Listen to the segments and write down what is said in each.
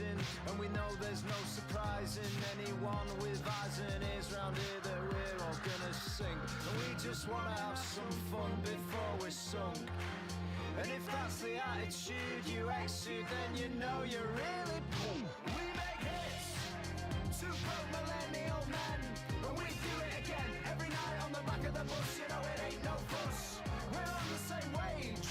rising, and we know there's no surprising anyone with eyes and ears round here that we're all gonna sing. And we just wanna have some fun before we're sunk. And if that's the attitude you exude, then you know you're really boom. We make hits, two broke millennial men, and we do it again every night on the back of the bus. You know it ain't no fuss. We're on the same wage,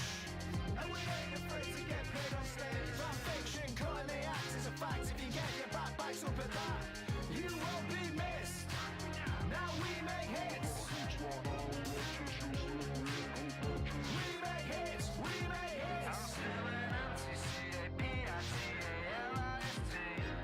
and we ain't afraid to get paid on stage. Our fiction, cutting the act is a fact. If you get your backbacks up at that, you won't be missed. Now we make hits. We make hits. We make hits.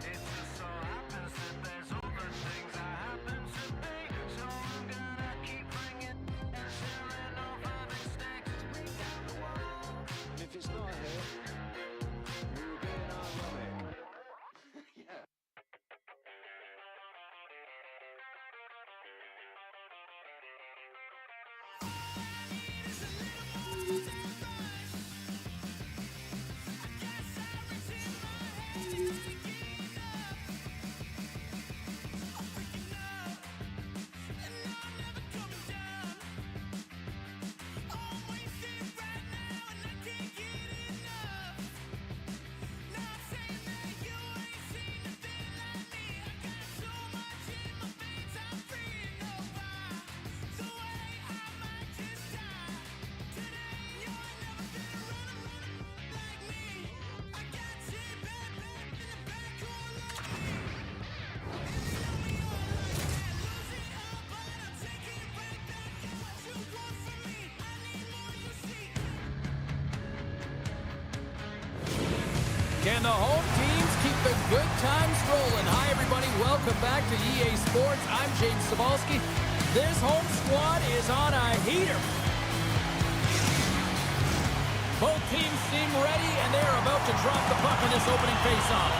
It just so happens that there's other things I happen to be. So I'm gonna keep bringing and selling over mistakes. Bring down the wall. And if it's not here, we'll be in our limit. Yeah. Can the home teams keep the good times rolling? Hi, everybody. Welcome back to EA Sports. I'm James Cebulski. This home squad is on a heater. Both teams seem ready, and they're about to drop the puck in this opening faceoff.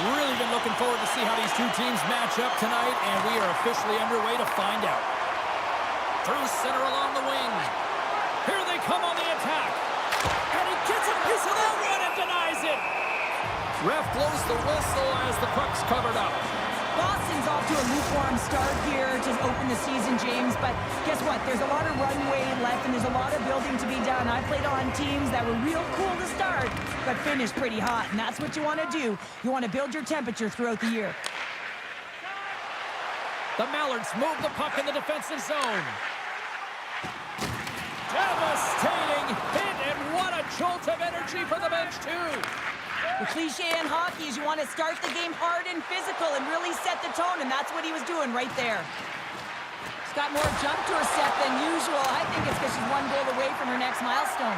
Really been looking forward to see how these two teams match up tonight, and we are officially underway to find out. Through center along the wing. Here they come on the attack. And he gets a piece of that one and denies it. Ref blows the whistle as the puck's covered up. Boston's off to a lukewarm start here to open the season, James, but guess what? There's a lot of runway left and there's a lot of building to be done. I played on teams that were real cool to start, but finished pretty hot, and that's what you want to do. You want to build your temperature throughout the year. The Mallards move the puck in the defensive zone. Devastating hit, and what a jolt of energy for the bench, too. The cliche in hockey is you want to start the game hard and physical and really set the tone, and that's what he was doing right there. She's got more jump to her step than usual. I think it's because she's one goal away from her next milestone.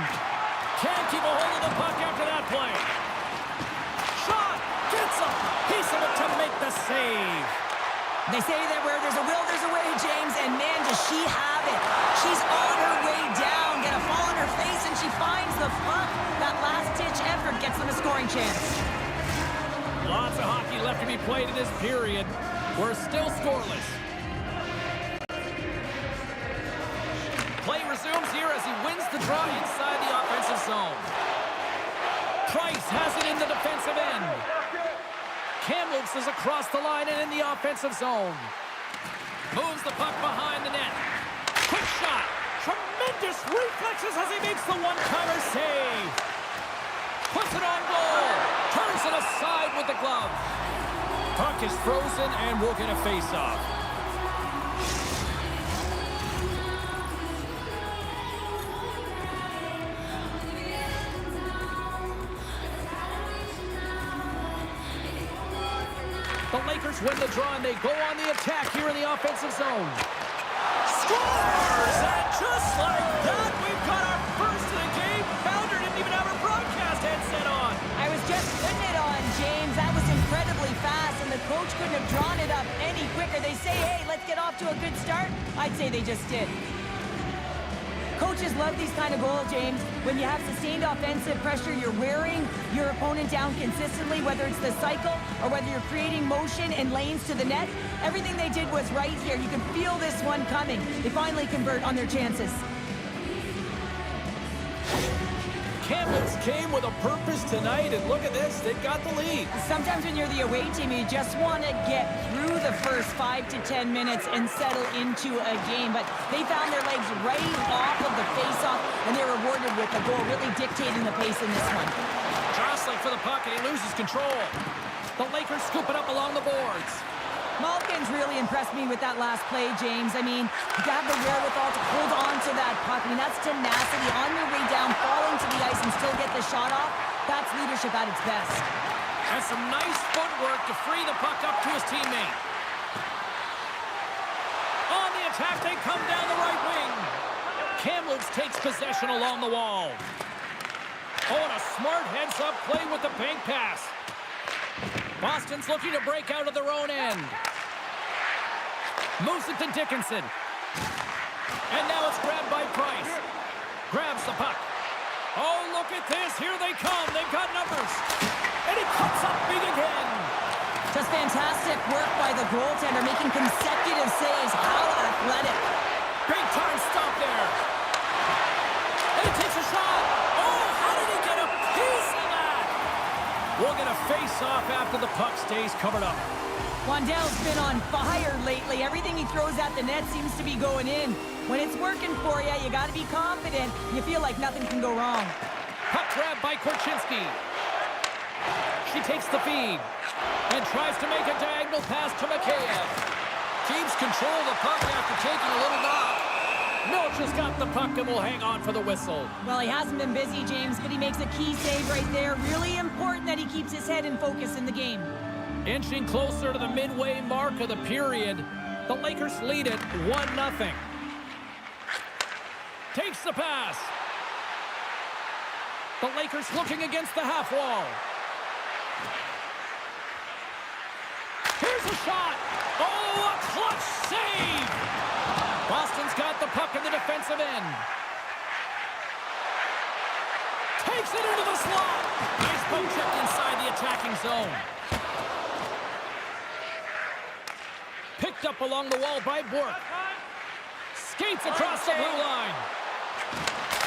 Can't keep a hold of the puck after that play. Shot! Gets a piece of it to make the save. They say that where there's a will, there's a way, James, and man, does she have it. She's on her way down, gonna fall on her face, and she finds the puck. That last-ditch effort gets them a scoring chance. Lots of hockey left to be played in this period. We're still scoreless. Play resumes here as he wins the draw inside the offensive zone. Price has it in the defensive end. Kamloops is across the line and in the offensive zone. Moves the puck behind the net. Quick shot. Tremendous reflexes as he makes the one-timer save. Puts it on goal. Turns it aside with the glove. Puck is frozen and we'll get a face-off. The Lakers win the draw, and they go on the attack here in the offensive zone. Scores! And just like that, we've got our first of the game. Bounder didn't even have her broadcast headset on. I was just putting it on, James. That was incredibly fast, and the coach couldn't have drawn it up any quicker. They say, hey, let's get off to a good start. I'd say they just did. Coaches love these kind of goals, James. When you have sustained offensive pressure, you're wearing your opponent down consistently, whether it's the cycle or whether you're creating motion and lanes to the net. Everything they did was right here. You can feel this one coming. They finally convert on their chances. Kamloops came with a purpose tonight, and look at this, they got the lead. Sometimes when you're the away team, you just want to get through the first 5 to 10 minutes and settle into a game. But they found their legs right off of the face-off, and they're rewarded with a goal, really dictating the pace in this one. Jostling for the puck, and he loses control. The Lakers scoop it up along the boards. Malkin's really impressed me with that last play, James. I mean, you have the wherewithal to hold on to that puck. I mean, that's tenacity on your way down, falling to the ice and still get the shot off. That's leadership at its best. And some nice footwork to free the puck up to his teammate. On the attack, they come down the right wing. Kamloops takes possession along the wall. Oh, and a smart heads-up play with the bank pass. Boston's looking to break out of their own end. Moves it to Dickinson. And now it's grabbed by Price. Grabs the puck. Oh, look at this. Here they come. They've got numbers. And he cuts up big again. Just fantastic work by the goaltender, making consecutive saves. How athletic. Big time stop there. And he takes a shot. Oh, how did he get a piece of that? We'll get a face-off after the puck stays covered up. Wandell's been on fire lately. Everything he throws at the net seems to be going in. When it's working for you, you got to be confident. You feel like nothing can go wrong. Puck grab by Korchinski. She takes the feed and tries to make a diagonal pass to Mikheyev. Keeps control of the puck after taking a little knock. Milch has got the puck and will hang on for the whistle. Well, he hasn't been busy, James, but he makes a key save right there. Really important that he keeps his head in focus in the game. Inching closer to the midway mark of the period, the Lakers lead it 1-0. Takes the pass. The Lakers looking against the half wall. Here's a shot. Oh, a clutch save. Boston's got the puck in the defensive end. Takes it into the slot. Nice poke check inside the attacking zone. Picked up along the wall by Bork. Skates across the blue line.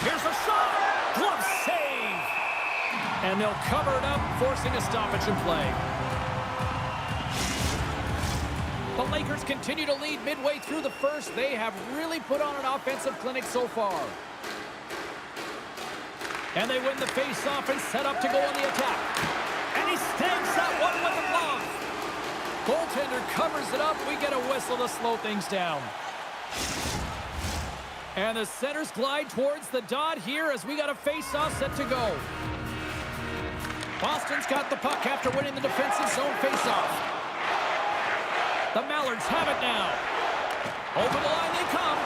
Here's a shot. Glove save. And they'll cover it up, forcing a stoppage in play. The Lakers continue to lead midway through the first. They have really put on an offensive clinic so far. And they win the face-off and set up to go on the attack. And he stamps that one with a glove. Goaltender covers it up. We get a whistle to slow things down. And the centers glide towards the dot here as we got a face-off set to go. Boston's got the puck after winning the defensive zone face-off. The Mallards have it now. Over the line they come.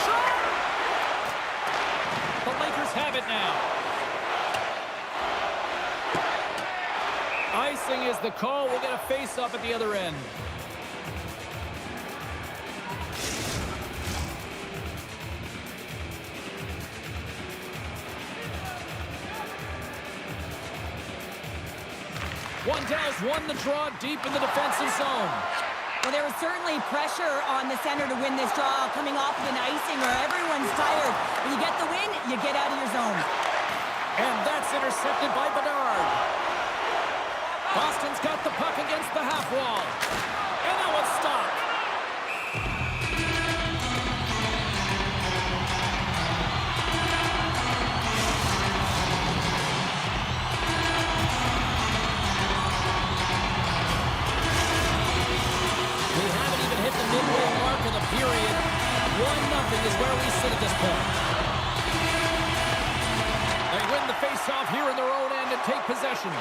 Shot! The Lakers have it now. Icing is the call. We'll get a face-off at the other end. Wandell's won the draw deep in the defensive zone. Well, there was certainly pressure on the center to win this draw, coming off of an icing where everyone's tired. When you get the win, you get out of your zone. And that's intercepted by Bedard. Boston's got the puck against the half wall. And that one's stopped. Midway mark of the period. 1-0 is where we sit at this point. They win the face-off here in their own end and take possession.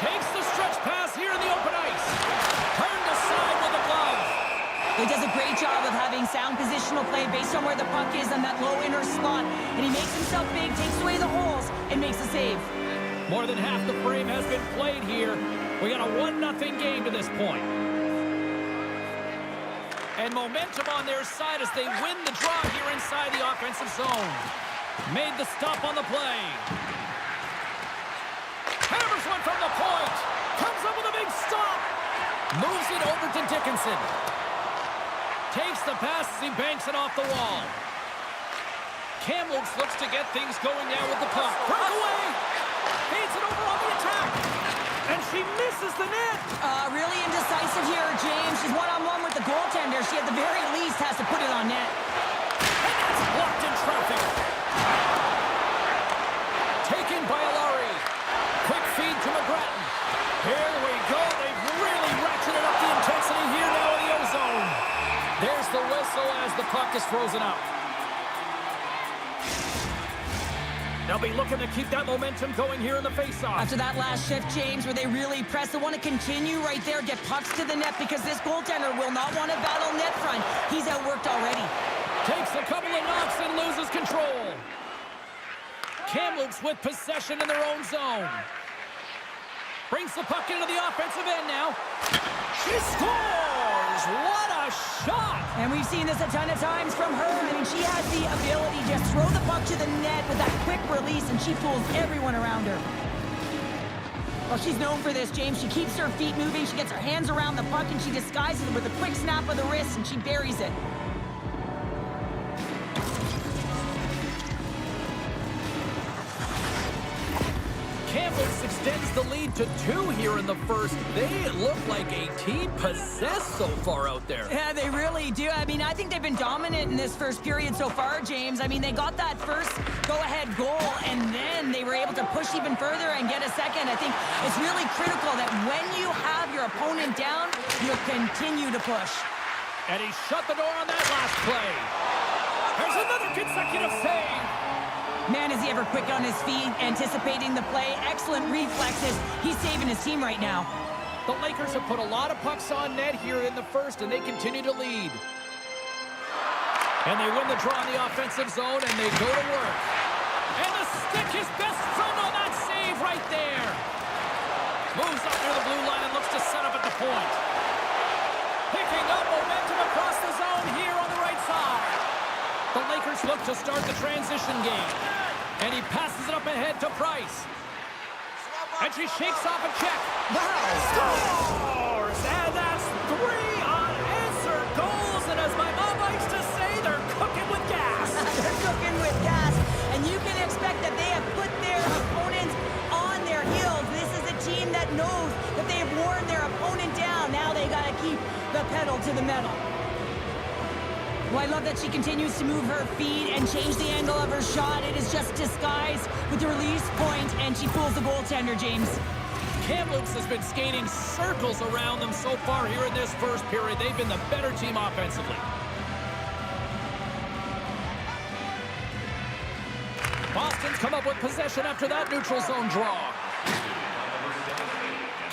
Takes the stretch pass here in the open ice. Turned aside with a glove. He does a great job of having sound positional play based on where the puck is on that low inner slot. And he makes himself big, takes away the holes, and makes a save. More than half the frame has been played here. We got a 1-0 game to this point. And momentum on their side as they win the draw here inside the offensive zone. Made the stop on the play. Hammers one from the point. Comes up with a big stop. Moves it over to Dickinson. Takes the pass as he banks it off the wall. Kamloops looks to get things going now with the puck. Breakaway! Feeds it over on the attack. And she misses the net. Really indecisive here, James. She's one-on-one with the goaltender. She, at the very least, has to put it on net. And that's blocked in traffic. Taken by Alari. Quick feed to McGrattan. Here we go. They've really ratcheted up the intensity here now in the O-zone. There's the whistle as the puck is frozen up. They'll be looking to keep that momentum going here in the faceoff. After that last shift, James, where they really press, they want to continue right there, get pucks to the net, because this goaltender will not want to battle net front. He's outworked already. Takes a couple of knocks and loses control. Kamloops with possession in their own zone. Brings the puck into the offensive end now. She scores! What a shot! And we've seen this a ton of times from her. I mean, she has the ability to just throw the puck to the net with that quick release, and she fools everyone around her. Well, she's known for this, James. She keeps her feet moving, she gets her hands around the puck, and she disguises it with a quick snap of the wrist, and she buries it. Kamloops extends the lead to 2 here in the first. They look like a team possessed so far out there. Yeah, they really do. I mean, I think they've been dominant in this first period so far, James. I mean, they got that first go-ahead goal, and then they were able to push even further and get a second. I think it's really critical that when you have your opponent down, you continue to push. And he shut the door on that last play. There's another consecutive save. Man, is he ever quick on his feet, anticipating the play. Excellent reflexes. He's saving his team right now. The Lakers have put a lot of pucks on net here in the first, and they continue to lead. And they win the draw in the offensive zone, and they go to work. And the stick is best friend on that save right there. Moves up near the blue line and looks to set up at the point. Picking up momentum across the zone here on the right side. The Lakers look to start the transition game. And he passes it up ahead to Price. And she shakes off a check. Wow! Scores! And that's 3 unanswered goals. And as my mom likes to say, they're cooking with gas. They're cooking with gas. And you can expect that they have put their opponents on their heels. This is a team that knows that they have worn their opponent down. Now they got to keep the pedal to the metal. Well, I love that she continues to move her feet and change the angle of her shot. It is just disguised with the release point, and she fools the goaltender, James. Kamloops has been skating circles around them so far here in this first period. They've been the better team offensively. Boston's come up with possession after that neutral zone draw.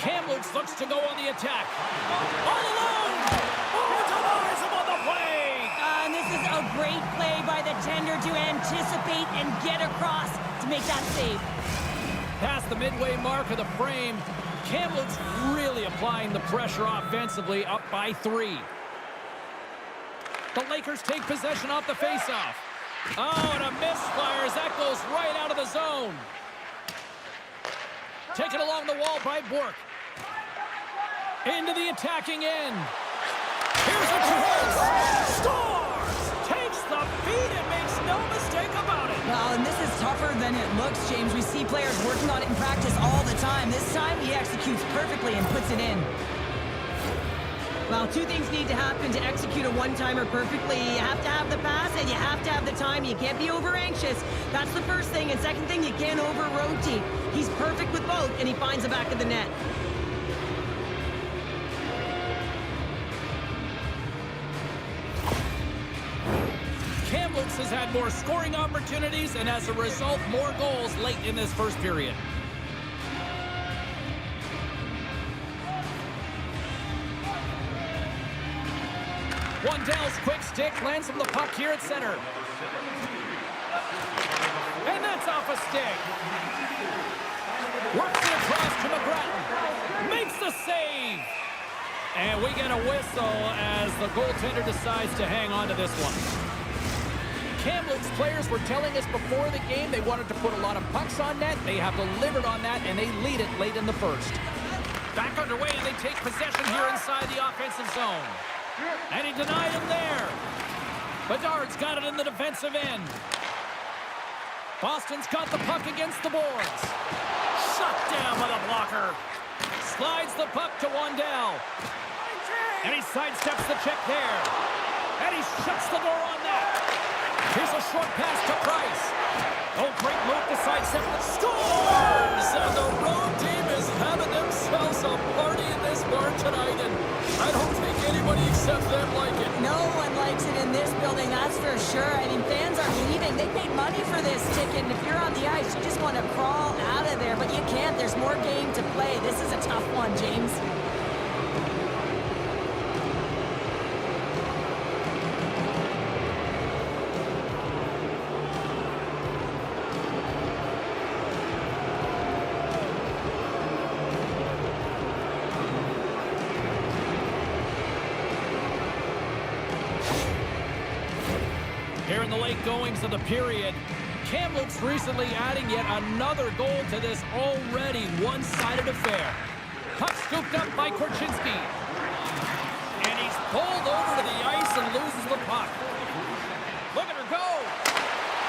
Kamloops looks to go on the attack. All alone! Oh, denies him on the play! And this is a great play by the tender to anticipate and get across to make that save. Past the midway mark of the frame, Kamloops really applying the pressure offensively, up by 3. The Lakers take possession off the faceoff. Oh, and a misfire as that goes right out of the zone. Taken along the wall by Bork. Into the attacking end. Here's a chance. Scores! Takes the beat and makes no mistake about it. Well, and this is tougher than it looks, James. We see players working on it in practice all the time. This time, he executes perfectly and puts it in. Well, 2 things need to happen to execute a one-timer perfectly. You have to have the pass, and you have to have the time. You can't be over-anxious. That's the first thing. And second thing, you can't over-rotate. He's perfect with both, and he finds the back of the net. Kamloops has had more scoring opportunities and as a result more goals late in this first period. Wandell's quick stick lands him the puck here at center. And that's off a stick. Works it across to McGrattan. Makes the save. And we get a whistle as the goaltender decides to hang on to this one. Kamloops players were telling us before the game they wanted to put a lot of pucks on net. They have delivered on that, and they lead it late in the first. Back underway, and they take possession here inside the offensive zone. And he denied him there. Bedard's got it in the defensive end. Boston's got the puck against the boards. Shut down by the blocker. Slides the puck to Wandell. And he sidesteps the check there. And he shuts the door on that. Here's a short pass to Price. Oh, great move to sidestep. Scores! And the road team is having themselves a party in this bar tonight. And I don't think anybody except them like it. No one likes it in this building, that's for sure. I mean, fans are leaving. They paid money for this ticket, and if you're on the ice, you just want to crawl out of there. But you can't. There's more game to play. This is a tough one, James. Here in the late goings of the period, Kamloops recently adding yet another goal to this already one-sided affair. Puck scooped up by Korchinski. And he's pulled over to the ice and loses the puck. Look at her go!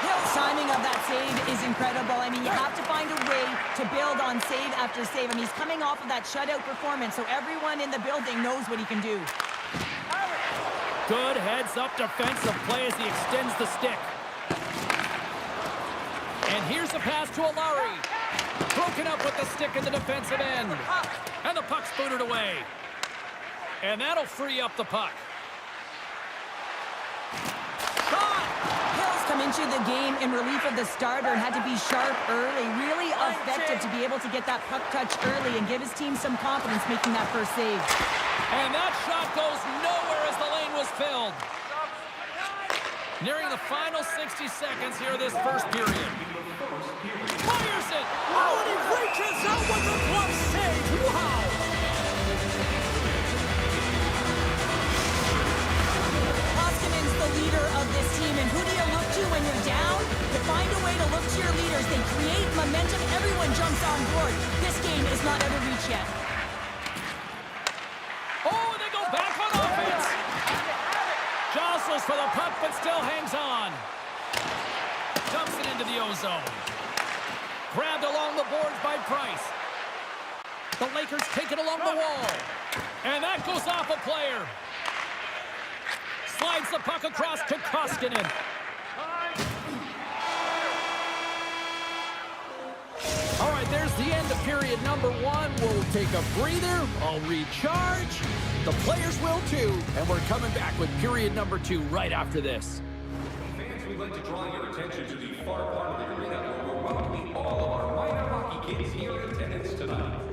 Hill's timing of that save is incredible. I mean, you have to find a way to build on save after save. I mean, he's coming off of that shutout performance, so everyone in the building knows what he can do. Good heads-up defensive play as he extends the stick. And here's a pass to Alari. Broken up with the stick in the defensive end. And the puck's booted away. And that'll free up the puck. Shot! Hill's come into the game in relief of the starter and had to be sharp early. Really effective to be able to get that puck touch early and give his team some confidence making that first save. And that shot goes nowhere as the lane was filled. Nearing the final 60 seconds here of this first period. Fires it! Oh, and he reaches out with the glove save! Wow! Koskinen's the leader of this team, and who do you look to when you're down? To find a way to look to your leaders. They create momentum. Everyone jumps on board. This game is not out of reach yet. Oh, and they go back on offense. Jostles for the puck, but still hangs on. Dumps it into the ozone. Grabbed along the boards by Price. The Lakers take it along the wall. And that goes off a player. Slides the puck across to Koskinen. All right, there's the end of period number one. We'll take a breather. I'll recharge. The players will too. And we're coming back with period number two right after this. Fans, we'd like to draw your attention to the far part of the arena where we're welcoming all of our minor hockey kids here in attendance tonight.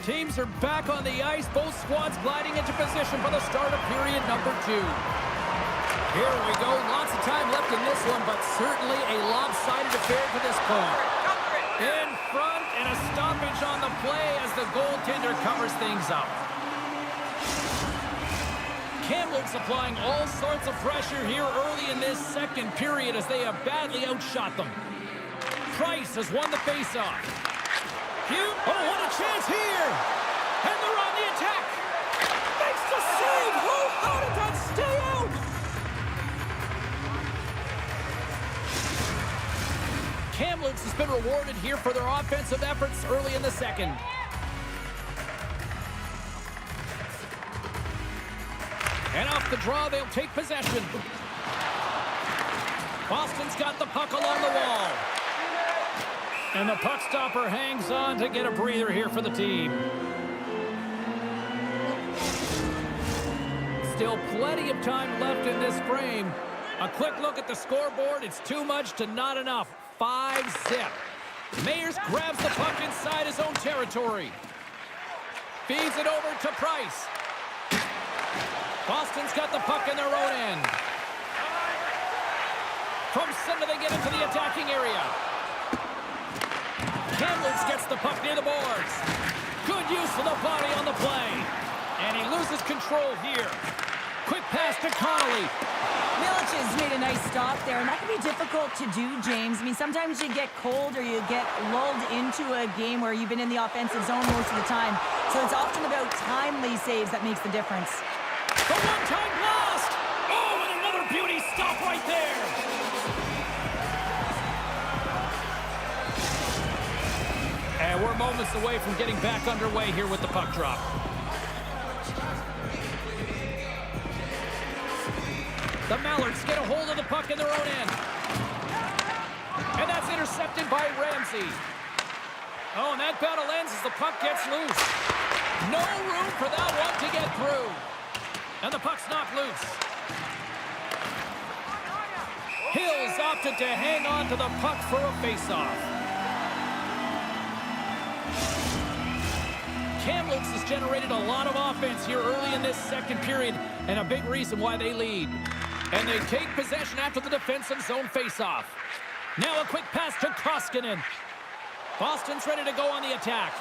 Teams are back on the ice. Both squads gliding into position for the start of period number 2. Here we go. Lots of time left in this one, but certainly a lopsided affair to this point. In front, and a stoppage on the play as the goaltender covers things up. Kamloops applying all sorts of pressure here early in this second period as they have badly outshot them. Price has won the faceoff. Hugh, oh, what a chance here! And they're on the attack! Makes the save! Oh, how did that stay out? Kamloops has been rewarded here for their offensive efforts early in the second. And off the draw, they'll take possession. Boston's got the puck along the wall. And the puck stopper hangs on to get a breather here for the team. Still plenty of time left in this frame. A quick look at the scoreboard. It's too much to not enough. 5-zip. Mayers grabs the puck inside his own territory. Feeds it over to Price. Boston's got the puck in their own end. From center, they get into the attacking area. Kamloops gets the puck near the boards. Good use of the body on the play. And he loses control here. Quick pass to Connolly. Milic has made a nice stop there, and that can be difficult to do, James. I mean, sometimes you get cold or you get lulled into a game where you've been in the offensive zone most of the time. So it's often about timely saves that makes the difference. The one-time blast! Oh, and another beauty stop right there! And we're moments away from getting back underway here with the puck drop. The Mallards get a hold of the puck in their own end. And that's intercepted by Ramsey. Oh, and that battle ends as the puck gets loose. No room for that one to get through. And the puck's knocked loose. Hills opted to hang on to the puck for a faceoff. Kamloops has generated a lot of offense here early in this second period, and a big reason why they lead. And they take possession after the defensive zone faceoff. Now a quick pass to Koskinen. Boston's ready to go on the attack.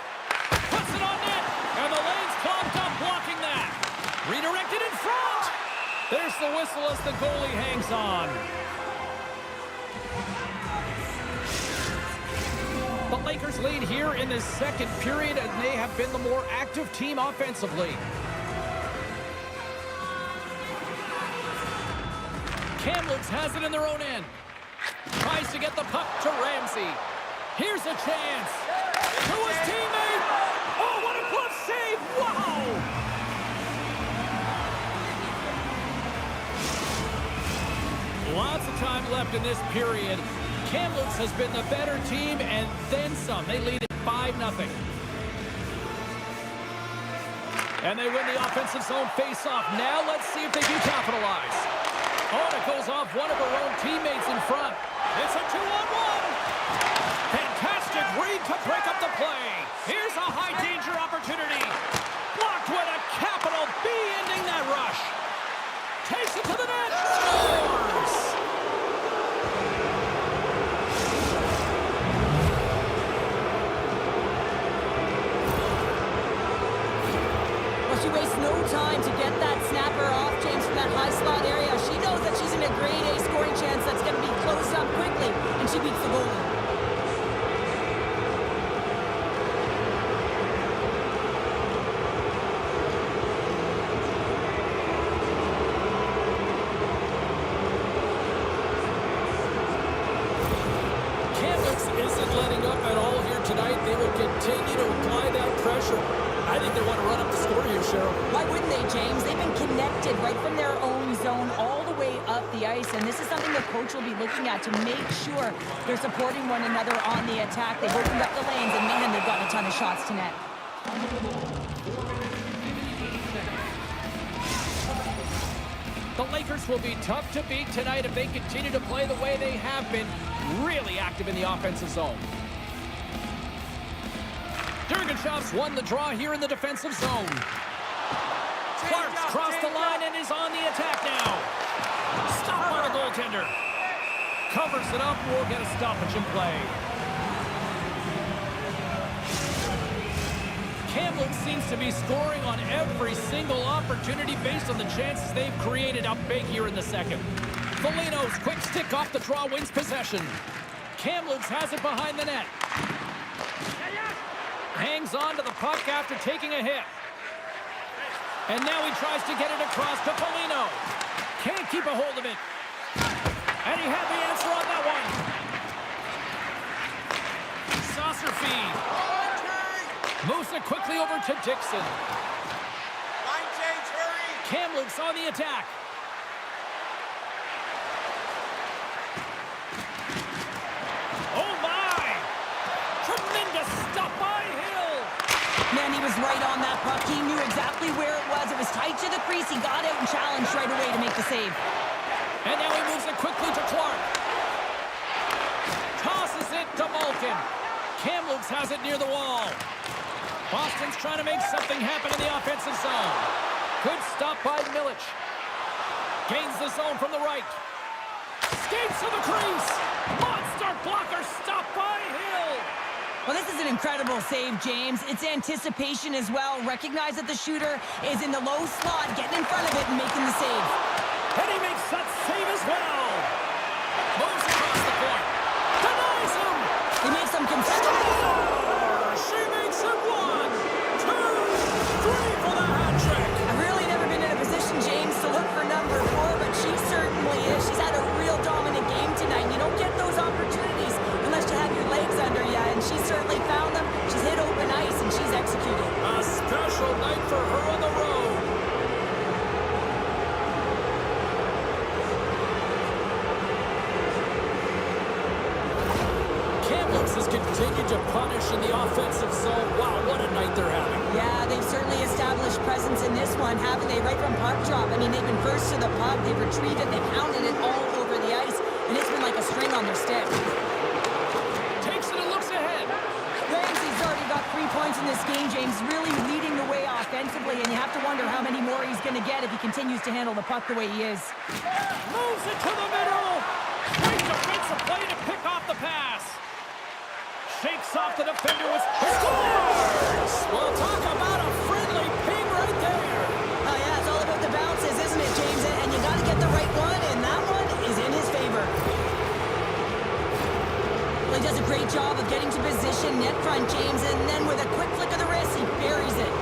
Puts it on net, and the lane's clogged up blocking that. Redirected in front. There's the whistle as the goalie hangs on. The Lakers lead here in the second period, and they have been the more active team offensively. Kamloops has it in their own end. Tries to get the puck to Ramsey. Here's a chance. To his teammate. Oh, what a glove save. Wow. Lots of time left in this period. Kamloops has been the better team, and then some. They lead at 5-0. And they win the offensive zone face-off. Now let's see if they can capitalize. Oh, and it goes off one of her own teammates in front. It's a 2-on-1. Fantastic read to break up the play. Here's a high-danger opportunity. Blocked with a capital B, ending that rush. Takes it to the net. Scores! She wastes no time to get that snapper off, James, from that high slot area. She knows that she's in a grade A scoring chance that's going to be closed up quickly, and she beats the goalie. Kamloops isn't letting up at all here tonight. They will continue to apply that pressure. I think they want to run up the score here, Cheryl. Why wouldn't they, James? They've been connected right from their own zone all the way up the ice, and this is something the coach will be looking at to make sure they're supporting one another on the attack. They've opened up the lanes, and man, they've gotten a ton of shots to net. The Lakers will be tough to beat tonight if they continue to play the way they have been, really active in the offensive zone. During Bischoff's won the draw here in the defensive zone. Clark's crossed the line and is on the attack now. Stop by the goaltender. Covers it up. We'll get a stoppage in play. Kamloops seems to be scoring on every single opportunity based on the chances they've created up big here in the second. Foligno's quick stick off the draw wins possession. Kamloops has it behind the net. Hangs on to the puck after taking a hit. And now he tries to get it across to Foligno. Can't keep a hold of it. And he had the answer on that one. Saucer feed. Moves it quickly over to Dixon. Line change, hurry! Kamloops on the attack. Oh my! Tremendous stop by Hill. Man, he was right on that puck. He knew exactly where it was. It was tight to the crease. He got out and challenged right away to make the save. And now he moves it quickly to Clark. Tosses it to Malkin. Kamloops has it near the wall. Boston's trying to make something happen in the offensive zone. Good stop by Milic. Gains the zone from the right. Skates to the crease. Monster blocker stop by Hill. Well, this is an incredible save, James. It's anticipation as well. Recognize that the shooter is in the low slot, getting in front of it and making the save. And he makes that save as well. Moves across the point. Denies him. He makes some concession. She makes it 1, 2, 3 for the hat trick. I've really never been in a position, James, to look for number 4, but she certainly is. She's had a real dominant game tonight. You don't get those opportunities unless you have your legs under you, and she certainly found them. She's hit open ice, and she's executed. A special night for her on the road. Kamloops has continued to punish in the offensive zone. Wow, what a night they're having. Yeah, they've certainly established presence in this one, haven't they? Right from puck drop. I mean, they've been first to the puck, they've retrieved it, they've hounded it all over the ice, and it's been like a string on their stick. Takes it and looks ahead. Ramsey's already got 3 points in this game, James, really leading the way offensively, and you have to wonder how many more he's going to get if he continues to handle the puck the way he is. Moves it to the middle. Great defensive play to pick off the pass. Shakes off the defender with scores! Well, talk about a friendly ping right there. Oh, yeah, it's all about the bounces, isn't it, James? And you got to get the right one, and that one is in his favor. Well, he does a great job of getting to position, net front, James, and then with a quick flick of the wrist, he buries it.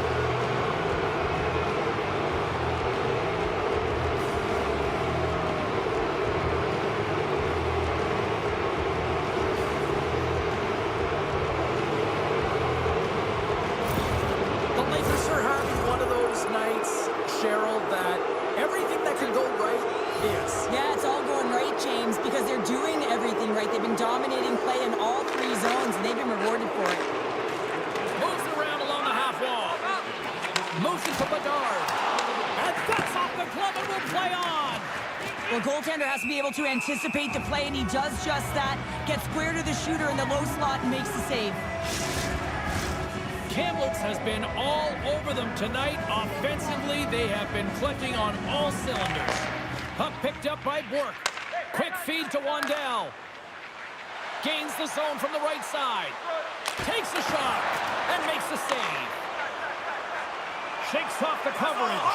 Cheryl, that everything that can go right is. Yeah, it's all going right, James, because they're doing everything right. They've been dominating play in all 3 zones, and they've been rewarded for it. Moves around along the half wall. Moves it to Bedard. And that's off the glove and will play on. Well, goaltender has to be able to anticipate the play, and he does just that. Gets square to the shooter in the low slot and makes the save. Kamloops has been all over them tonight. Offensively, they have been clicking on all cylinders. Puck picked up by Bork. Quick feed to Wandell. Gains the zone from the right side. Takes a shot and makes the save. Shakes off the coverage.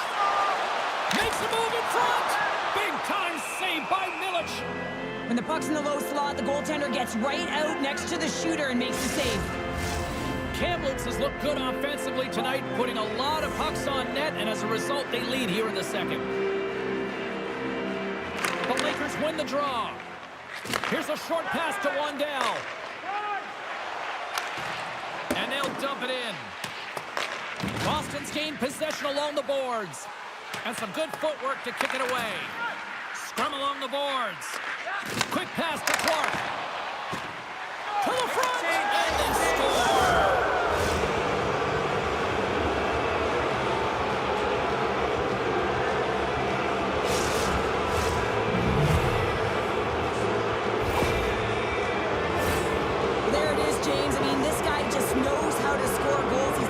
Makes a move in front. Big time save by Milic. When the puck's in the low slot, the goaltender gets right out next to the shooter and makes the save. Kamloops has looked good offensively tonight, putting a lot of pucks on net, and as a result, they lead here in the second. The Lakers win the draw. Here's a short pass to Wandell. And they'll dump it in. Boston's gained possession along the boards. And some good footwork to kick it away. Scrum along the boards. Quick pass to Clark. To the front, and they score! There it is, James. I mean, this guy just knows how to score goals.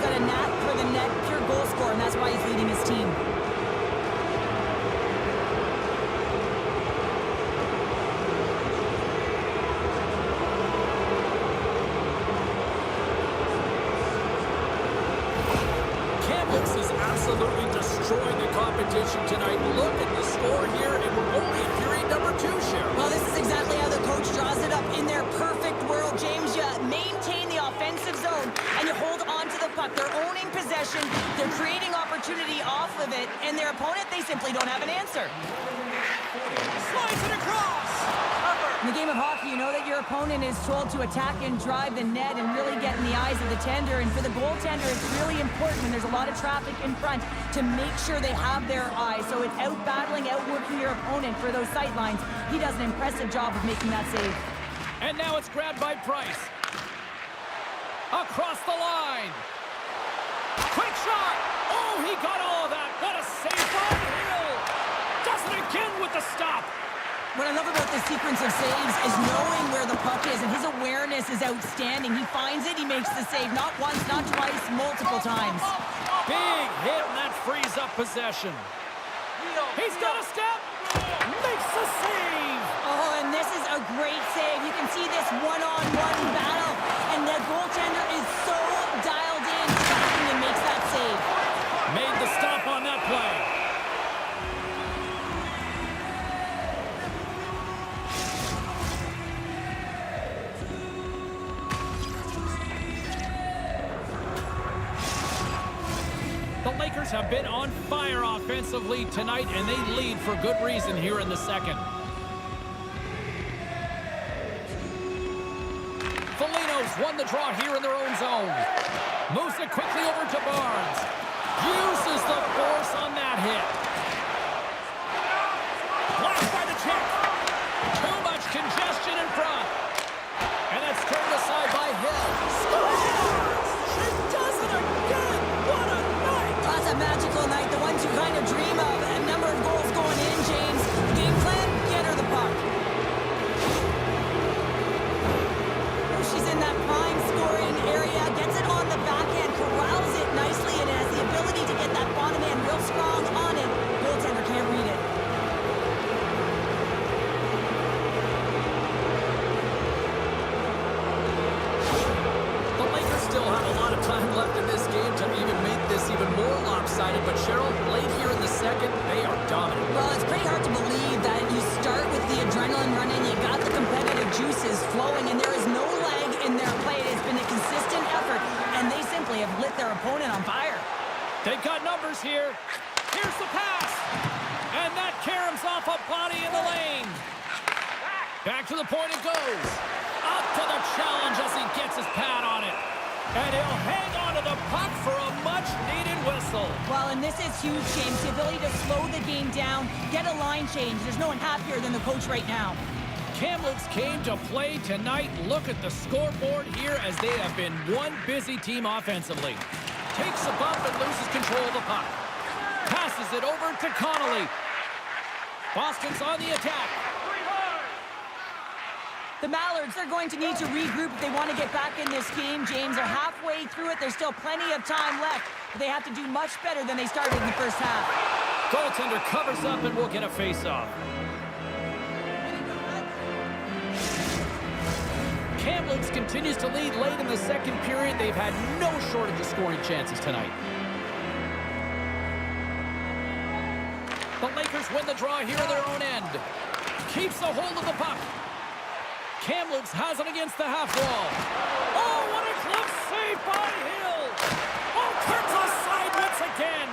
absolutely destroying the competition tonight. Look at the score here, and we're only in period number 2, Cheryl. Well, this is exactly how the coach draws it up. In their perfect world, James, you maintain the offensive zone, and you hold on to the puck. They're owning possession, they're creating opportunity off of it, and their opponent, they simply don't have an answer. Slides it across. In the game of hockey, you know that your opponent is told to attack and drive the net and really get in the eyes of the tender. And for the goaltender, it's really important when there's a lot of traffic in front to make sure they have their eyes. So it's out-battling, outworking your opponent for those sight lines. He does an impressive job of making that save. And now it's grabbed by Price. Across the line. Quick shot. Oh, he got all of that. What a save by Hill. Does it again with the stop. What I love about this sequence of saves is knowing where the puck is, and his awareness is outstanding. He finds it, he makes the save. Not once, not twice, multiple times. Big hit, and that frees up possession. He's got a step. Makes the save. Oh, and this is a great save. You can see this one-on-one battle, and the goaltender is so dialed in, tracking and makes that save. Made the stop on that play. The Lakers have been on fire offensively tonight, and they lead for good reason here in the second. Foligno's won the draw here in their own zone. Moves it quickly over to Barnes. Uses the force on that hit. Blocked by the check. Too much congestion in front. And that's turned aside by Hill. Scores! She does it again! What a night! That's a magical night, the ones you kind of dream of. A number of goals going in, James. Game plan, get her the puck. She's in that prime scoring area, gets it on the backhand, corrals it nicely, and has the ability to get that bottom hand real strong on it. Goaltender can't read it. The Lakers still have a lot of time left in this game to even make this even more lopsided, but Cheryl, late here in the second, they are dominant. Well, it's pretty hard to believe that you start with the adrenaline running, you got the competitive juices flowing, and there is no lag in their play. It's been a consistent effort, and they simply have lit their opponent on fire. They've got numbers here. Here's the pass. And that caroms off a body in the lane. Back to the point it goes. Up to the challenge as he gets his pad on it. And he'll hang on to the puck for a much-needed whistle. Well, and this is huge, James. The ability to slow the game down, get a line change. There's no one happier than the coach right now. Kamloops came to play tonight. Look at the scoreboard here as they have been one busy team offensively. Takes a bump and loses control of the puck. Passes it over to Connolly. Boston's on the attack. The Mallards, they're going to need to regroup if they want to get back in this game, James. They're halfway through it. There's still plenty of time left, but they have to do much better than they started in the first half. Goaltender covers up and we'll get a face-off. Kamloops continues to lead late in the second period. They've had no shortage of scoring chances tonight. The Lakers win the draw here in their own end. Keeps a hold of the puck. Kamloops has it against the half wall. Oh, what a glove save by Hill! Oh, turns aside once again!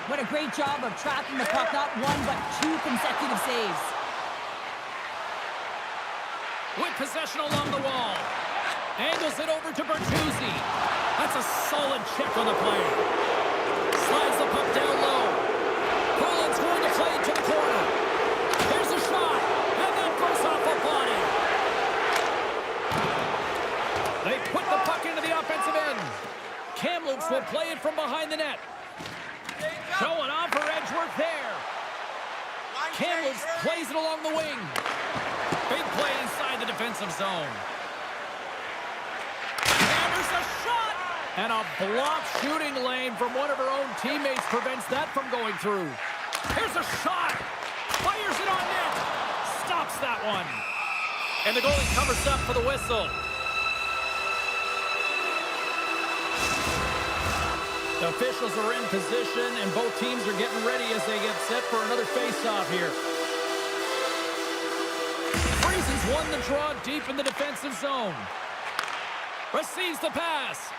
What a great job of tracking the puck. Not one, but two consecutive saves. With possession along the wall. Angles it over to Bertuzzi. That's a solid check on the play. Slides the puck down low. Poland's going to play it to the corner. Here's a shot. And that goes off a body. They put the puck into the offensive end. Kamloops will play it from behind the net. Showing off for Edgeworth there. Kamloops plays it along the wing. Big play inside the defensive zone. And there's a shot! And a blocked shooting lane from one of her own teammates prevents that from going through. Here's a shot! Fires it on net! Stops that one. And the goalie covers up for the whistle. The officials are in position, and both teams are getting ready as they get set for another face-off here. Friesen's won the draw deep in the defensive zone. Receives the pass.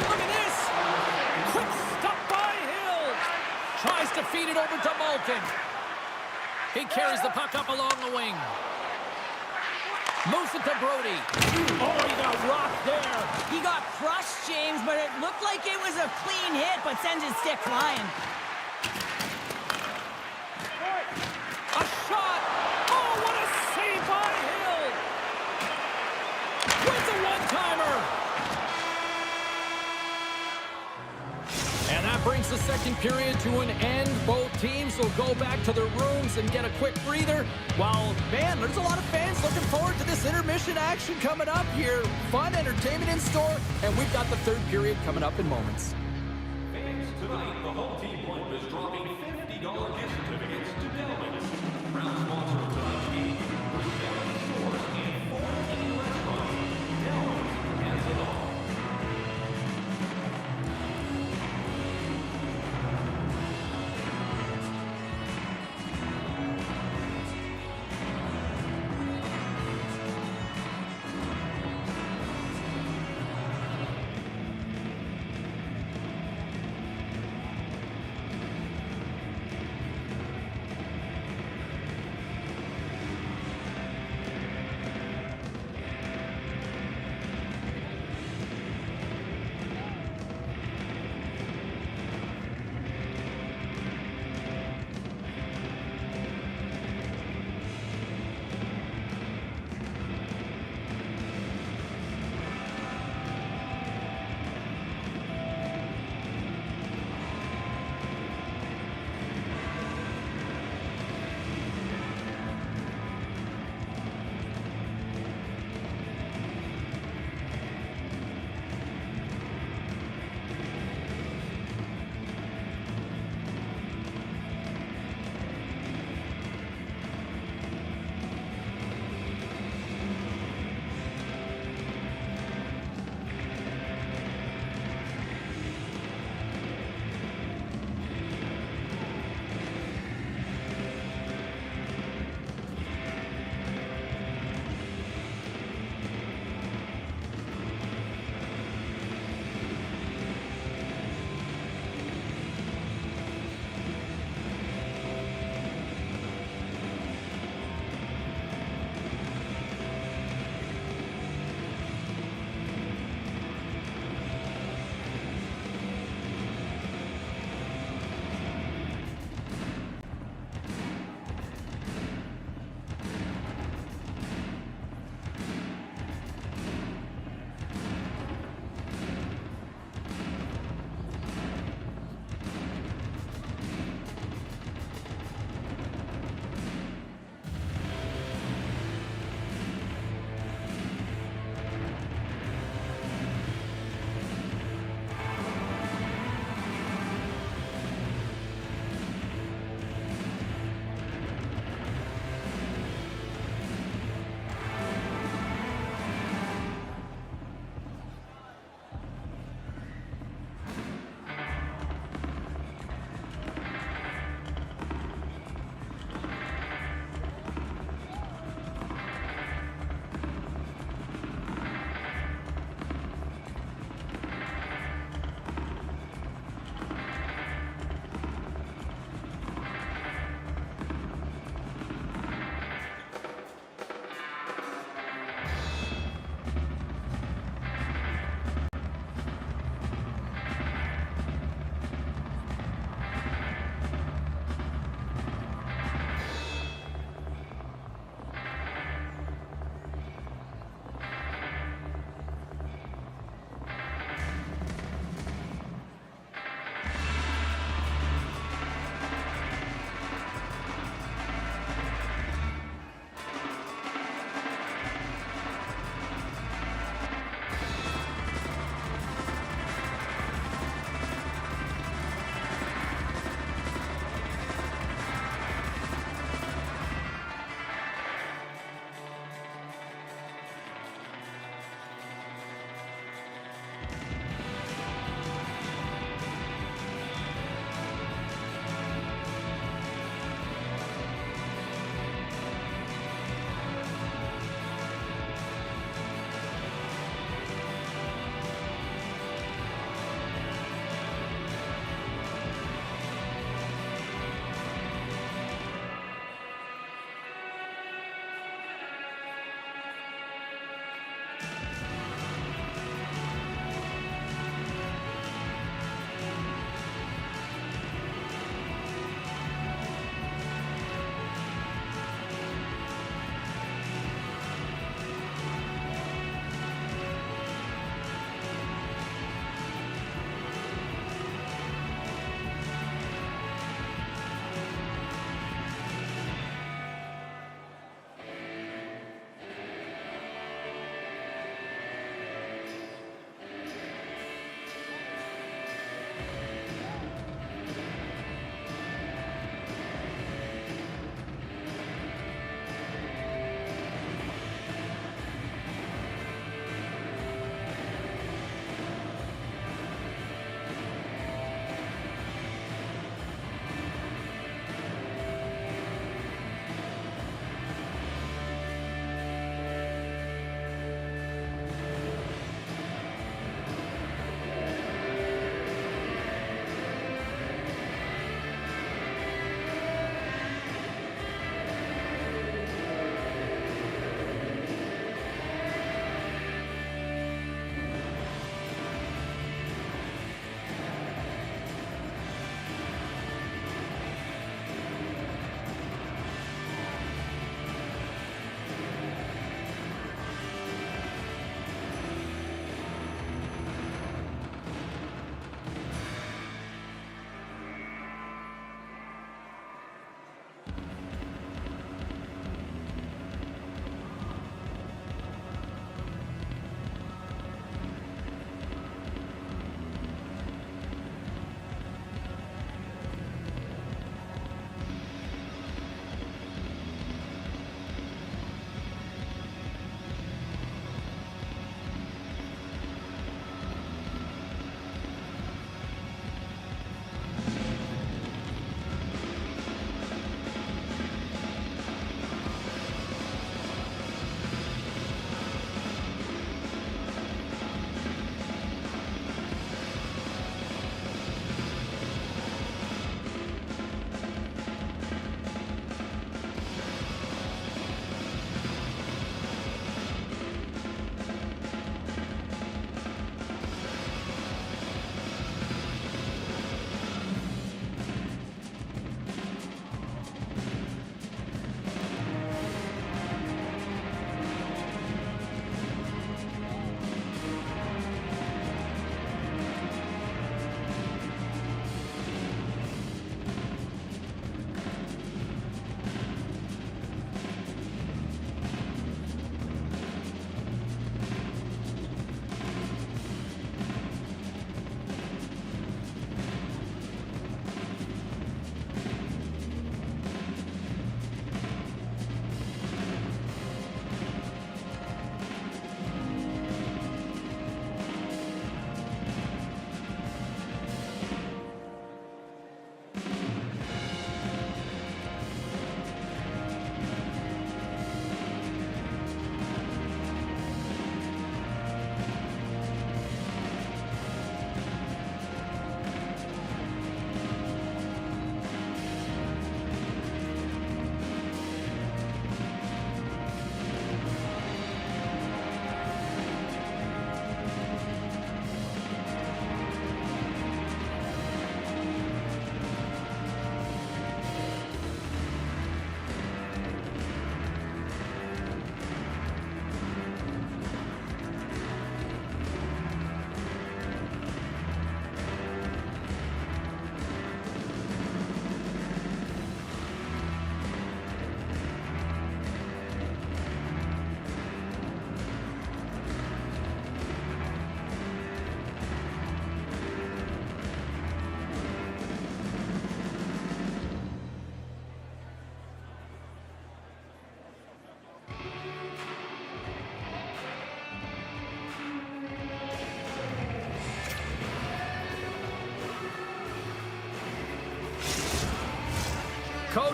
Look at this. Quick stop by Hill. Tries to feed it over to Malkin. He carries the puck up along the wing. Moves it to Brody. Oh, he got rocked there. He got crushed, James, but it looked like it was a clean hit, but sends his stick flying. A shot. Oh, what a save by Hill. Wins a one-timer. And that brings the second period to an end. Both teams will go back to their rooms and get a quick breather. While, man, there's a lot of fans looking forward to this intermission action coming up here. Fun entertainment in store, and we've got the third period coming up in moments. Fans, tonight, the home team point is dropping $50 gift certificates to Delvin's. Proud sponsor of tonight's game. Delvin's stores and 14 restaurants. Delvin's has it all.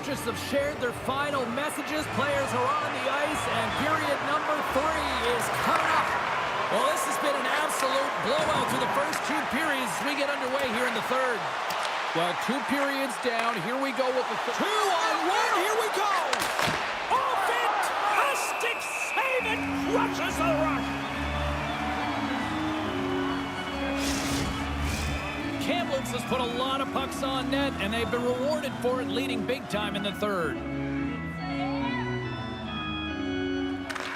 coaches have shared their final messages. Players are on the ice, and period number 3 is coming up. Well, this has been an absolute blowout through the first 2 periods as we get underway here in the third. Well, 2 periods down. Here we go with the 2-on-1. Here we go. Oh, fantastic save! It crushes the rush. Kamloops has put a lot of pucks on net, and they've been rewarded for it, leading big time in the third.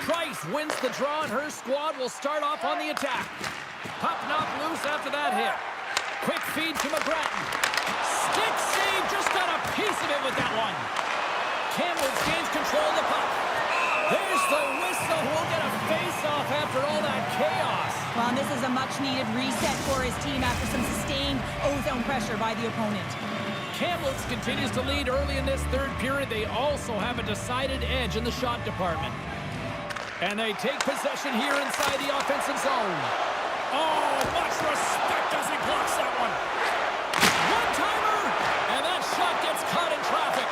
Price wins the draw, and her squad will start off on the attack. Puck knocked loose after that hit. Quick feed to McGrattan. Stick save, just got a piece of it with that one. Kamloops gains control of the puck. There's the whistle. We'll get a face-off after all that chaos. Well, this is a much-needed reset for his team after some sustained ozone pressure by the opponent. Kamloops continues to lead early in this third period. They also have a decided edge in the shot department. And they take possession here inside the offensive zone. Oh, much respect as he blocks that one. One-timer! And that shot gets caught in traffic.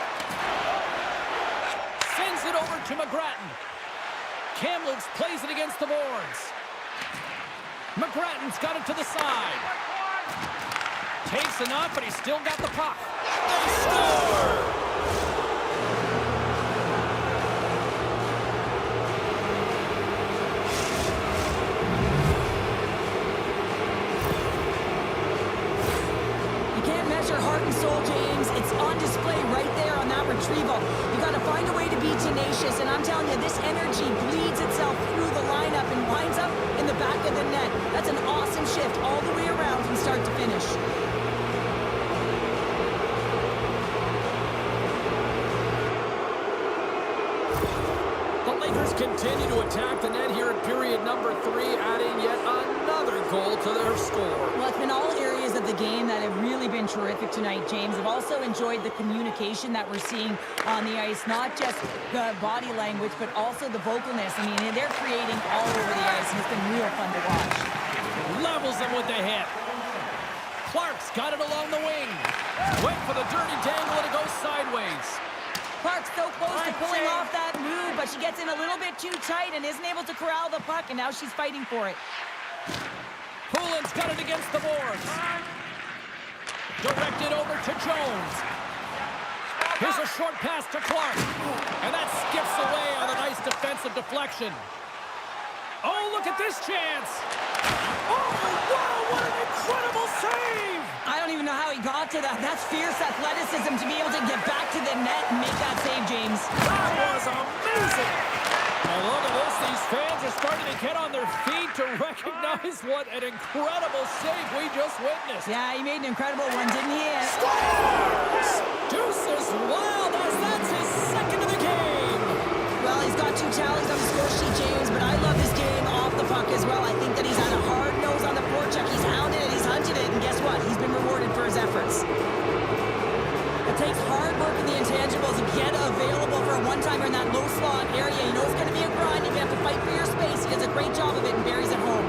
Sends it over to McGrattan. Kamloops plays it against the boards. McGrattan's got it to the side. Takes enough, but he's still got the puck. They score! Heart and soul, James. It's on display right there on that retrieval. You got to find a way to be tenacious, and I'm telling you, this energy bleeds itself through the lineup and winds up in the back of the net. That's an awesome shift all the way around from start to finish. The Lakers continue to attack the net here in period number 3, adding yet another goal to their score. Well, it's been all areas of the game that have really been terrific tonight, James. I've also enjoyed the communication that we're seeing on the ice, not just the body language, but also the vocalness. I mean, they're creating all over the ice, and it's been real fun to watch. Levels them with the hit. Clark's got it along the wing. Wait for the dirty dangle, and it goes sideways. Clark's so close to pulling off that move, but she gets in a little bit too tight and isn't able to corral the puck, and now she's fighting for it. Poulin's got it against the boards. Directed over to Jones. Here's a short pass to Clark. And that skips away on a nice defensive deflection. Oh, look at this chance. Oh, wow, what an incredible save! I don't even know how he got to that. That's fierce athleticism to be able to get back to the net and make that save, James. That was amazing! And look at this. These fans are starting to get on their feet to recognize what an incredible save we just witnessed. Yeah, he made an incredible one, didn't he? Scores! Deuce is wild as that's his second of the game. Well, he's got 2 tallies on the score sheet, James, but I love his game off the puck as well. I think that he's had a hard nose on the forecheck. He's hounded it, he's hunted it, and guess what? He's been rewarded for his efforts. It takes hard work in the intangibles to get available for a one-timer in that low slot area. You know it's going to be a grind. You're going to have to fight for your space. He does a great job of it and buries it home.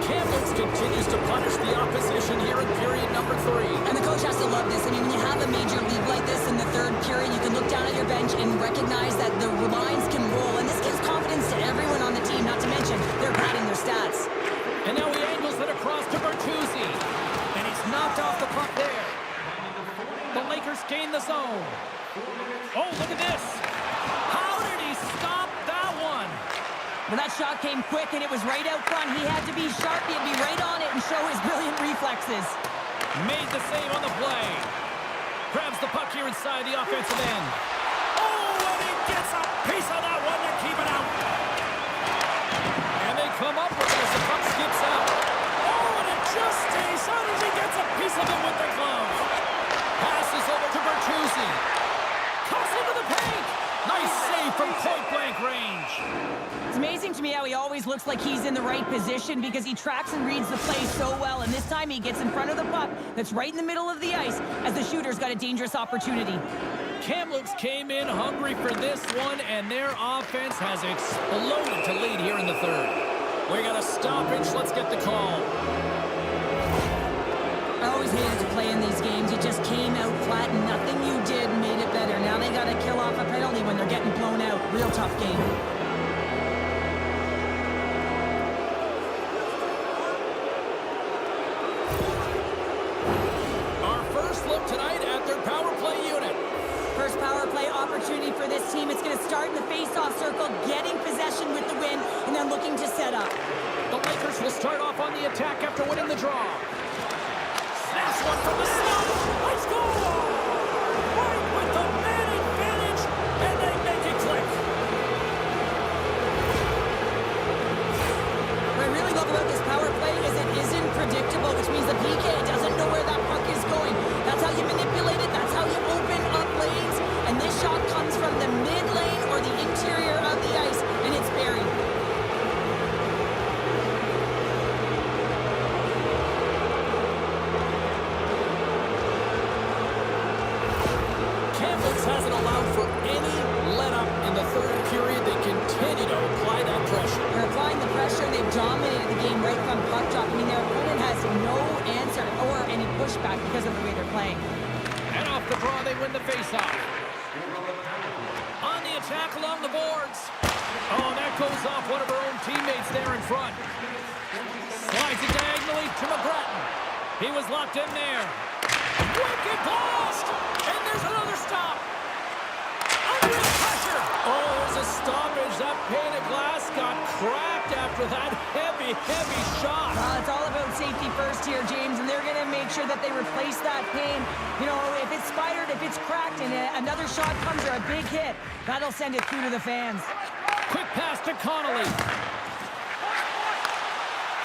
Kamloops continues to punish the opposition here in period number 3. And the coach has to love this. I mean, when you have a major league like this in the third period, you can look down at your bench and recognize that the lines can roll. And this gives confidence to everyone on the team, not to mention they're padding their stats. And now he angles it across to Bertuzzi. And he's knocked off the puck there. The Lakers gain the zone. Oh, look at this. How did he stop that one? Well, that shot came quick, and it was right out front. He had to be sharp. He had to be right on it and show his brilliant reflexes. Made the save on the play. Grabs the puck here inside the offensive end. Oh, and he gets a piece of that one to keep it out. And they come up with it as the puck skips out. Oh, and it just stays out as he gets a piece of it with the glove. Passes over to Bertuzzi. Cuts into the paint. Nice save from point-blank range. It's amazing to me how he always looks like he's in the right position because he tracks and reads the play so well, and this time he gets in front of the puck that's right in the middle of the ice as the shooter's got a dangerous opportunity. Kamloops came in hungry for this one, and their offense has exploded to lead here in the third. We got a stoppage. Let's get the call. I always hated to play in these games. You just came out flat and nothing you did made it better. Now they got to kill off a penalty when they're getting blown out. Real tough game. Our first look tonight at their power play unit. First power play opportunity for this team. It's going to start in the face-off circle, getting possession with the win, and then looking to set up. The Lakers will start off on the attack after winning the draw. Snaps one from the slot. Let's go! Right with the man advantage, and they make it click. What I really love about this power play is it isn't predictable, which means the PK doesn't know where that puck is going. That's how you manipulate it. That's how you open up lanes. And this shot comes from the mid lane or the interior of the ice, and it's buried. Kamloops hasn't allowed for any let-up in the third period. They continue to apply that pressure. They're applying the pressure, and they've dominated the game right from puck drop. I mean, their opponent has no answer or any pushback because of the way they're playing. And off the draw, they win the faceoff. On the attack along the boards. Oh, that goes off one of her own teammates there in front. Slides it diagonally to McGrattan. He was locked in there. Wicked blast! And there's another stop. Under pressure. Oh, there's a stoppage. That pane of glass got cracked after that heavy shot. It's all about safety first here, James, and they're going to make sure that they replace that pane. You know, if it's spidered, if it's cracked, and another shot comes or a big hit, that'll send it through to the fans. Quick pass to Connolly.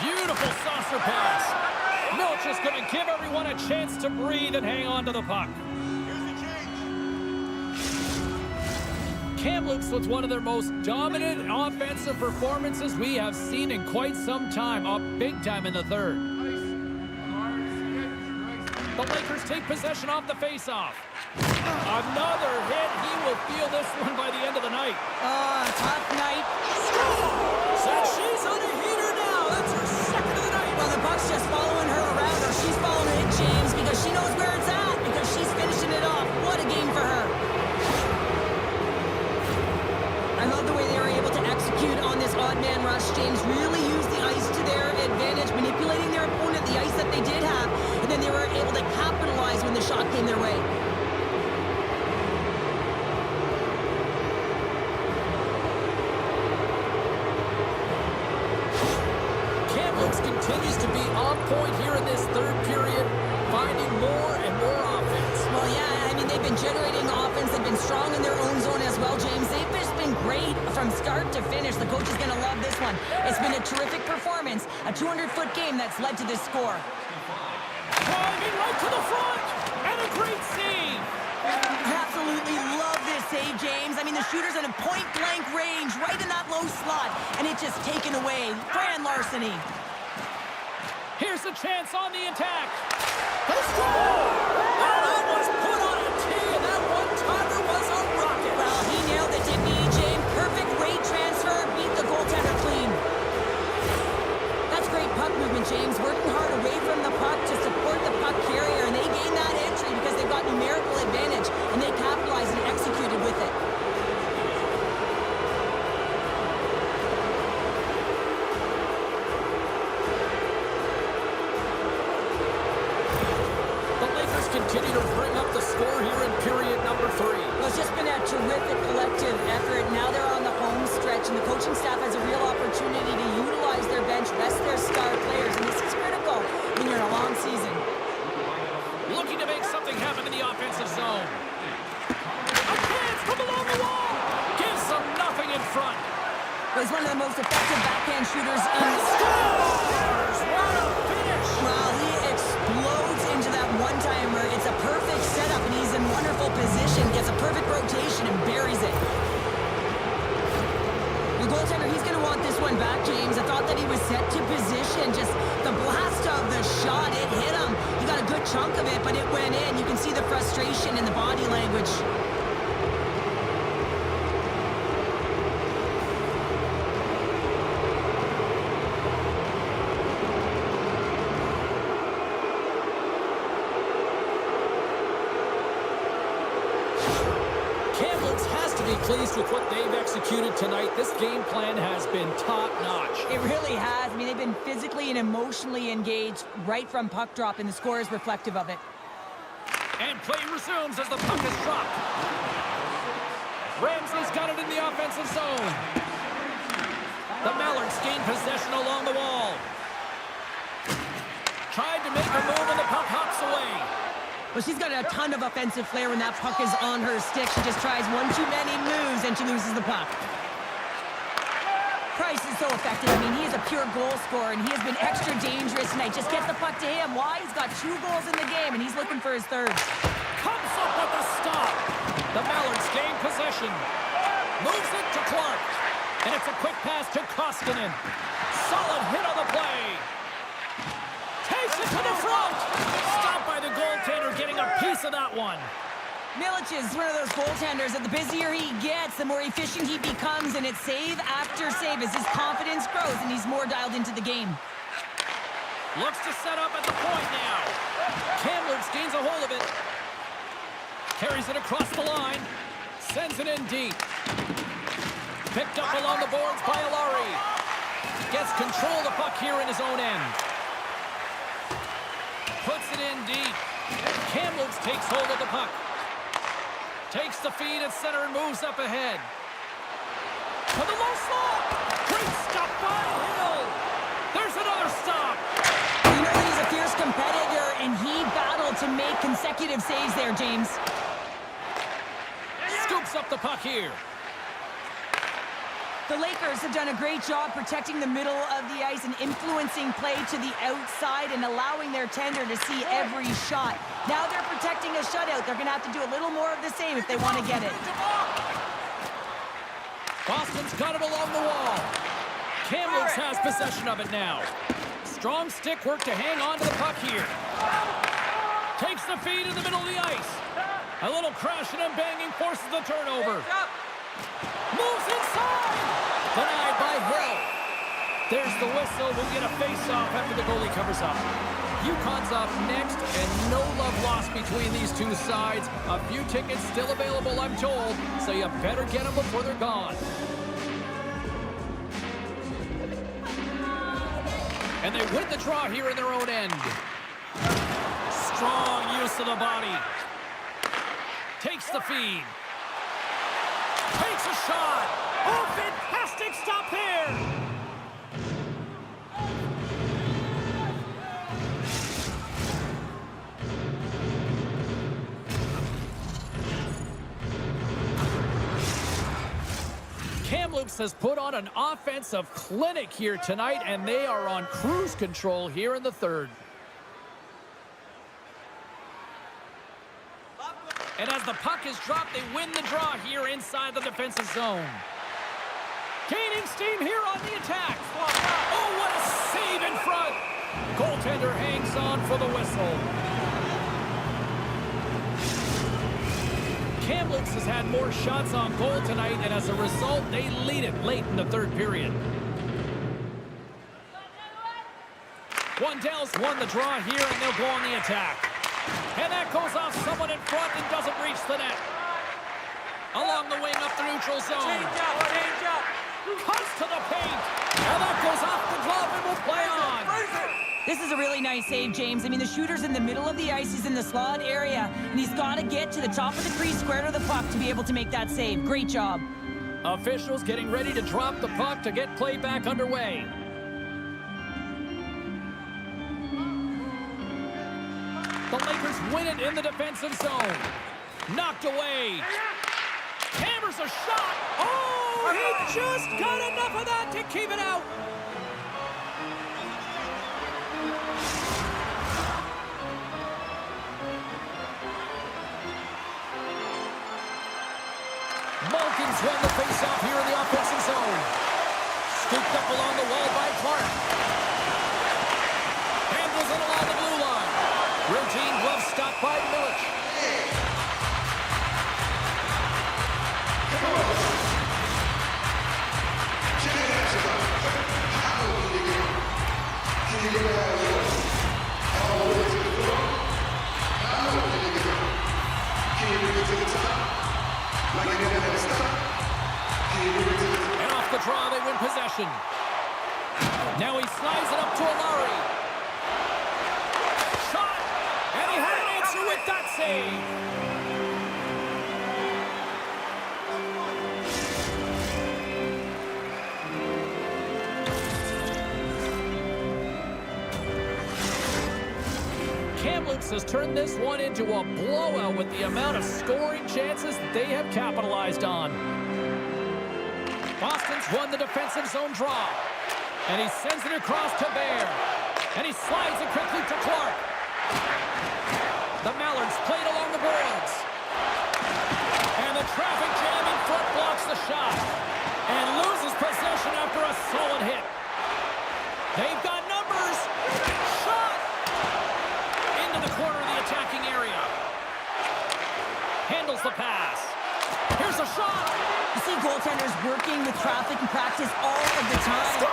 Beautiful saucer pass. Milch is going to give everyone a chance to breathe and hang on to the puck. Kamloops with one of their most dominant offensive performances we have seen in quite some time, up big time in the third. The Lakers take possession off the faceoff. Another hit. He will feel this one by the end of the night. Tough night. Says she's on a heater now. That's her second of the night. Well, the puck's just following her around, or she's following it, James, because she knows where it's at, because she's finishing it off. What a game for her. I love the way they were able to execute on this odd man rush. James really used the ice to their advantage, manipulating their opponent, the ice that they did have, and then they were able to capitalize when the shot came their way. Kamloops continues to be on point here in this third period, finding more and more offense. Well, yeah, I mean, they've been generating offense. They've been strong in their own zone as well, James. They've just been great from start to finish. The coach is going to love this one. It's been a terrific performance, a 200-foot game that's led to this score. Driving right to the front, and a great save. I absolutely love this save, James. I mean, the shooter's in a point-blank range, right in that low slot, and it's just taken away. Grand larceny. Here's the chance on the attack. Let's go! And that was put on a tee, and that one-timer was a rocket. Well, he nailed it, didn't he, James? Perfect rate transfer, beat the goaltender clean. That's great puck movement, James. Working hard away from the puck to support the puck carrier, and they gained that entry because they've got numerical advantage, and they capitalized and executed with it. Continue to bring up the score here in period number 3. Well, it's just been a terrific collective effort. Now they're on the home stretch, and the coaching staff has a real opportunity to utilize their bench, rest their star players, and this is critical when you're in a long season. Looking to make something happen in the offensive zone. A chance from along the wall. Gives them nothing in front. Well, he's one of the most effective backhand shooters in the Scores! What a finish! Well, he explodes into that one-timer. It's a perfect setup, and he's in wonderful position. Gets a perfect rotation and buries it. The goaltender, he's going to want this one back, James. I thought that he was set to position. Just the blast of the shot, it hit him. He got a good chunk of it, but it went in. You can see the frustration in the body language. to be pleased with what they've executed tonight. This game plan has been top-notch. It really has. I mean, they've been physically and emotionally engaged right from puck drop, and the score is reflective of it. And play resumes as the puck is dropped. Ramsey's got it in the offensive zone. The Mallards gain possession along the wall. Tried to make a move and the puck hops away. Well, she's got a ton of offensive flair when that puck is on her stick. She just tries one too many moves and she loses the puck. Price is so effective. I mean, he is a pure goal scorer and he has been extra dangerous tonight. Just get the puck to him. Why? He's got 2 goals in the game and he's looking for his 3rd. Comes up with a stop. The Mallards gain possession. Moves it to Clark. And it's a quick pass to Koskinen. Solid hit on the play. Takes it to the front. Stopped by the goaltender, getting a piece of that one. Milic is one of those goaltenders that the busier he gets, the more efficient he becomes, and it's save after save as his confidence grows and he's more dialed into the game. Looks to set up at the point now. Kamloops gains a hold of it. Carries it across the line. Sends it in deep. Picked up along the boards by Alari. Gets control of the puck here in his own end. Puts it in deep. Kamloops takes hold of the puck. Takes the feed at center and moves up ahead. To the low slot. Great stop by Hill. There's another stop. You know that he's a fierce competitor, and he battled to make consecutive saves there, James. Scoops up the puck here. The Lakers have done a great job protecting the middle of the ice and influencing play to the outside and allowing their tender to see every shot. Now they're protecting a shutout. They're going to have to do a little more of the same if they want to get it. Boston's got it along the wall. Kamloops has possession of it now. Strong stick work to hang on to the puck here. Takes the feed in the middle of the ice. A little crashing and banging forces the turnover. Moves inside. Denied by Hill. There's the whistle. We'll get a face-off after the goalie covers up. UConn's up next, and no love lost between these two sides. A few tickets still available, I'm told, so you better get them before they're gone. And they win the draw here in their own end. Strong use of the body. Takes the feed. Takes a shot. Oh, fantastic stop there. Kamloops has put on an offensive clinic here tonight, and they are on cruise control here in the 3rd. And as the puck is dropped, they win the draw here inside the defensive zone. Gaining steam here on the attack. Oh, what a save in front. Goaltender hangs on for the whistle. Kamloops has had more shots on goal tonight, and as a result, they lead it late in the 3rd period. Wandell's won the draw here, and they'll go on the attack. And that goes off someone in front and doesn't reach the net. Along the wing up the neutral zone. Change up. Cuts to the paint. And that goes off the glove and will play on. This is a really nice save, James. I mean, the shooter's in the middle of the ice. He's in the slot area, and he's got to get to the top of the crease, square to the puck to be able to make that save. Great job. Officials getting ready to drop the puck to get play back underway. The Lakers win it in the defensive zone. Knocked away. Hammers a shot. Oh, he just got enough of that to keep it out. Malkin's won the faceoff here in the offensive zone. Scooped up along the wall by Clark. Handles it along the blue line. Routine glove stopped by Milic. Like you never stop. the draw. They win possession. Now he slides it up to Alari. Shot! And he had an answer with that save. Kamloops has turned this one into a blowout with the amount of scoring chances that they have capitalized on. Boston's won the defensive zone draw. And he sends it across to Bear. And he slides it quickly to Clark. The Mallards played along the boards. And the traffic jam in front blocks the shot. And loses possession after a solid hit. They've got numbers. Shot! Into the corner of the attacking area. Handles the pass. Here's a shot. You see goaltenders working with traffic in practice all of the time.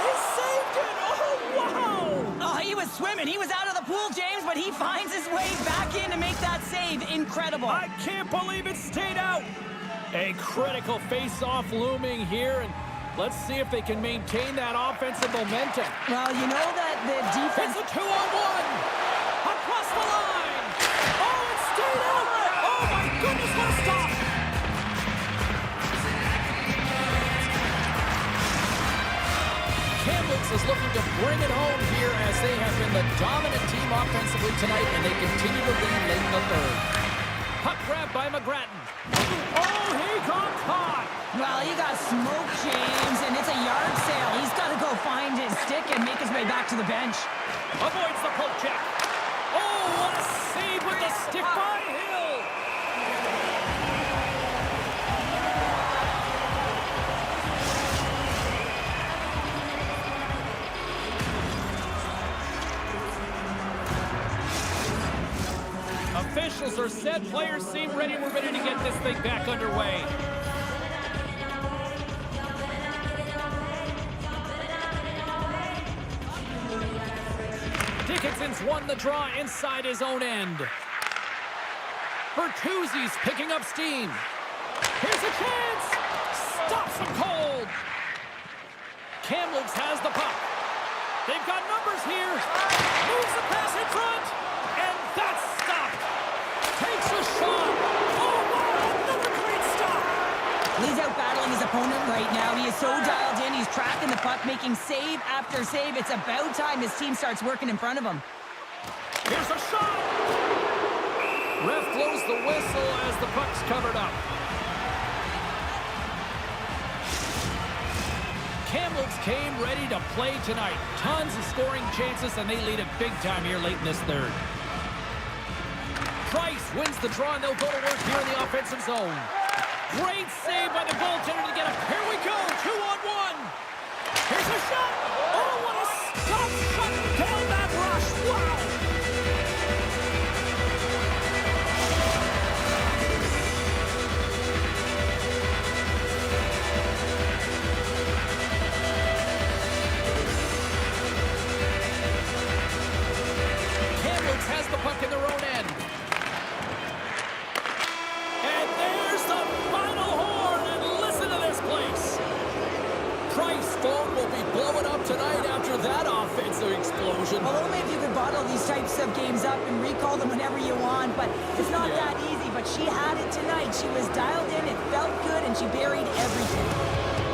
He saved it! Oh, wow! Oh, he was swimming. He was out of the pool, James, but he finds his way back in to make that save. Incredible. I can't believe it stayed out. A critical face-off looming here, and let's see if they can maintain that offensive momentum. Well, you know that the defense... It's a 2-on-1. Across the line. Oh, it stayed out. Oh, my goodness, what a stop. Kamloops is looking to bring it home here as they have been the dominant team offensively tonight, and they continue to lead late in the third. Puck grab by McGrattan. Oh, he got caught. Well, he got smoked, James, and it's a yard sale. He's got to go find his stick and make his way back to the bench. Avoids the poke check. Oh, what a save with the stick by Hill. Officials are set. Players seem ready. We're ready to get this thing back underway. Dickinson's won the draw inside his own end. Bertuzzi's picking up steam. Here's a chance. Stops him cold. Kamloops has the puck. They've got numbers here. Moves the pass in front. And that's stopped. Takes a shot. Oh, wow, another great stop. He's out battling his opponent right now. He is so dialed in. He's tracking the puck, making save after save. It's about time his team starts working in front of him. Here's a shot. Ref blows the whistle as the puck's covered up. Kamloops came ready to play tonight. Tons of scoring chances, and they lead it big time here late in this third. Price wins the draw, and they'll go to work here in the offensive zone. Great save by the goaltender to get up. Here we go, 2-on-1. Here's a shot. Oh, what a stop. Shut down that rush. Wow. Kamloops has the puck in their own end. And there's the final horn, and listen to this place. Price phone will be blowing up tonight after that offensive explosion. Well, only if you could bottle these types of games up and recall them whenever you want, but it's not that easy. But she had it tonight. She was dialed in, it felt good, and she buried everything.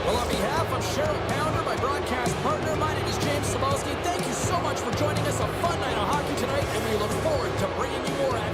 Well, on behalf of Cheryl Pounder, my broadcast partner, my name is James Cebulski. Thank you so much for joining us. A fun night of hockey tonight, and we look forward to bringing you more action.